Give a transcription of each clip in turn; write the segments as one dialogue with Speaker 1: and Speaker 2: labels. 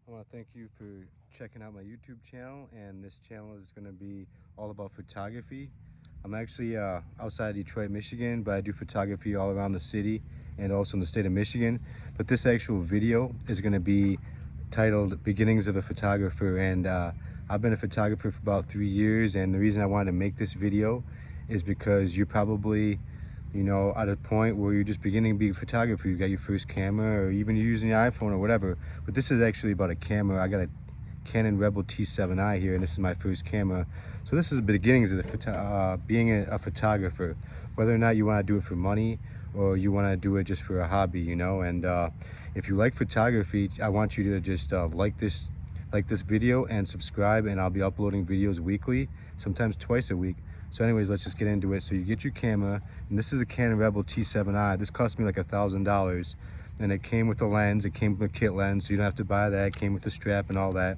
Speaker 1: I want to thank you for checking out my YouTube channel, and this channel is going to be all about photography. I'm actually outside Detroit, Michigan, but I do photography all around the city and also in the state of Michigan. But this actual video is going to be titled Beginnings of a Photographer, and I've been a photographer for about 3 years, and the reason I wanted to make this video is because you're probably at a point where you're just beginning to be a photographer. You got your first camera, or even you're using your iPhone or whatever. But this is actually about a camera. I got a Canon Rebel T7i here, and this is my first camera. So this is the beginnings of being a photographer. Whether or not you want to do it for money or you want to do it just for a hobby, And if you like photography, I want you to just like this video and subscribe, and I'll be uploading videos weekly, sometimes twice a week. So anyways, let's just get into it. So you get your camera, and this is a Canon Rebel T7i. This cost me like $1,000, and it came with a lens. It came with a kit lens, so you don't have to buy that. It came with the strap and all that.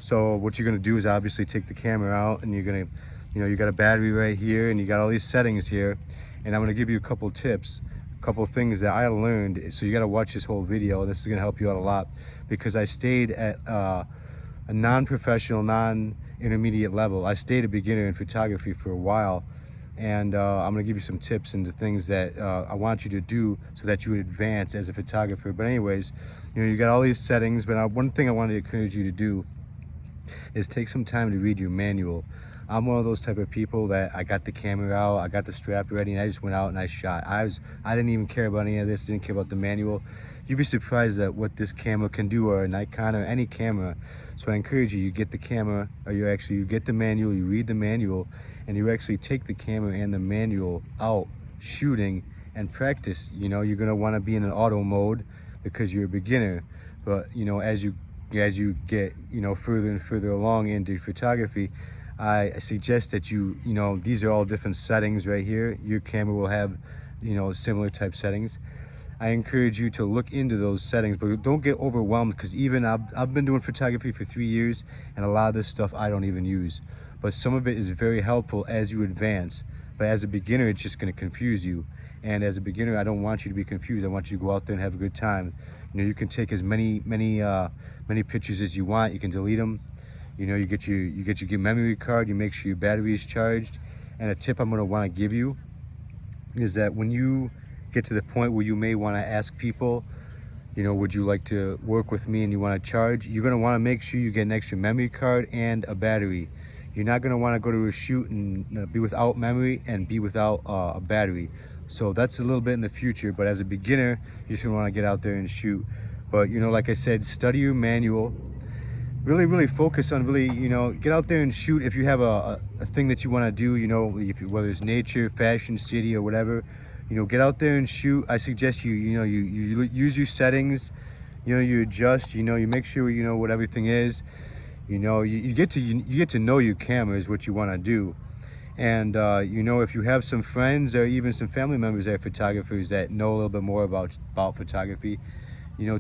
Speaker 1: So what you're gonna do is obviously take the camera out, and you're gonna, you got a battery right here, and you got all these settings here. And I'm gonna give you a couple tips, a couple things that I learned. So you gotta watch this whole video. This is gonna help you out a lot, because I stayed at a non-professional, non-intermediate level. I stayed a beginner in photography for a while, and I'm gonna give you some tips into things that I want you to do so that you would advance as a photographer. But anyways, you got all these settings, but one thing I wanted to encourage you to do is take some time to read your manual. I'm one of those type of people that I got the camera out, I got the strap ready, and I just went out and I shot. I didn't even care about any of this, didn't care about the manual. You'd be surprised at what this camera can do, or a Nikon, or any camera. So I encourage you, you get the camera, or you get the manual, you read the manual, and you actually take the camera and the manual out shooting and practice. You're gonna wanna be in an auto mode because you're a beginner. But as you get further and further along into photography, I suggest that these are all different settings right here. Your camera will have similar type settings. I encourage you to look into those settings, but don't get overwhelmed, because even I've been doing photography for 3 years, and a lot of this stuff I don't even use. But some of it is very helpful as you advance. But as a beginner, it's just going to confuse you. And as a beginner, I don't want you to be confused. I want you to go out there and have a good time. You can take as many pictures as you want. You can delete them. You get your memory card. You make sure your battery is charged. And a tip I'm going to want to give you is that when you get to the point where you may want to ask people, would you like to work with me, and you want to charge, you're going to want to make sure you get an extra memory card and a battery. You're not going to want to go to a shoot and be without memory and be without a battery. So that's a little bit in the future, but as a beginner, you're just going to want to get out there and shoot. But like I said, study your manual. Really focus on get out there and shoot. If you have a thing that you want to do, whether it's nature, fashion, city, or whatever, get out there and shoot. I suggest you use your settings, you adjust, you make sure what everything is. You get to know your camera is what you want to do. And if you have some friends or even some family members that are photographers that know a little bit more about photography,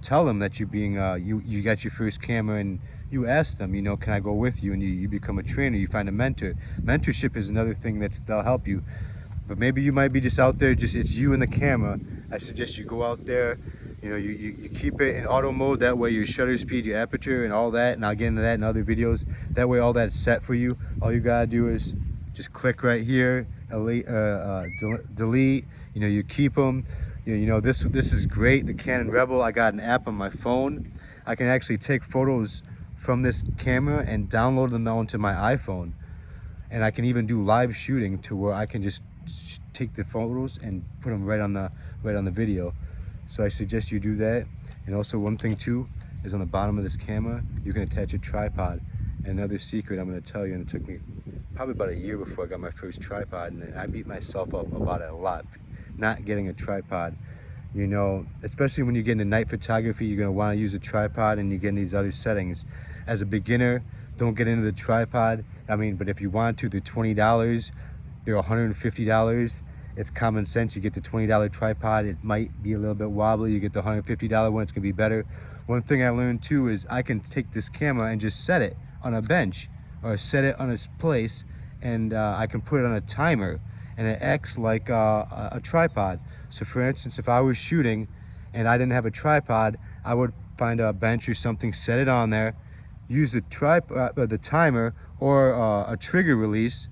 Speaker 1: tell them that you got your first camera, and you ask them, can I go with you? And you become a trainer, you find a mentor. Mentorship is another thing that'll help you. But maybe you might be just out there, it's you and the camera. I suggest you go out there, you keep it in auto mode. That way your shutter speed, your aperture, and all that, and I'll get into that in other videos. That way all that's set for you. All you gotta do is just click right here, delete, you keep them. This is great, the Canon Rebel. I got an app on my phone. I can actually take photos from this camera and download them onto my iPhone. And I can even do live shooting to where I can just take the photos and put them right on the video. So I suggest you do that. And also, one thing too is on the bottom of this camera, you can attach a tripod. And another secret I'm going to tell you, and it took me probably about a year before I got my first tripod, and I beat myself up about it a lot, not getting a tripod. Especially when you get into night photography, you're going to want to use a tripod, and you get in these other settings. As a beginner, don't get into the tripod. But if you want to, they're $20. They're $150. It's common sense. You get the $20 tripod. It might be a little bit wobbly. You get the $150 one. It's gonna be better. One thing I learned too is I can take this camera and just set it on a bench or set it on a place, and I can put it on a timer, and it acts like a tripod. So for instance, if I was shooting and I didn't have a tripod, I would find a bench or something, set it on there, use the the timer or a trigger release,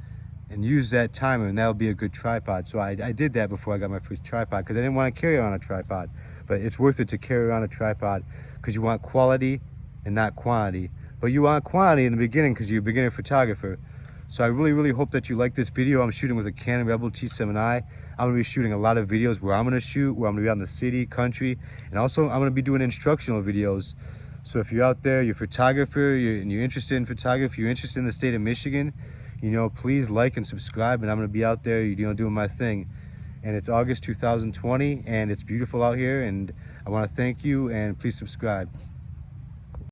Speaker 1: and use that timer, and that'll be a good tripod. So I did that before I got my first tripod because I didn't want to carry on a tripod, but it's worth it to carry on a tripod because you want quality and not quantity. But you want quantity in the beginning because you're a beginner photographer. So I really hope that you like this video. I'm shooting with a Canon Rebel T7i. I'm gonna be shooting a lot of videos where I'm gonna shoot, where I'm gonna be out in the city, country, and also I'm gonna be doing instructional videos. So if you're out there, you're a photographer, and you're interested in photography, you're interested in the state of Michigan, you know, please like and subscribe, and I'm gonna be out there, you know, doing my thing. And it's August 2020, and it's beautiful out here, and I wanna thank you, and please subscribe.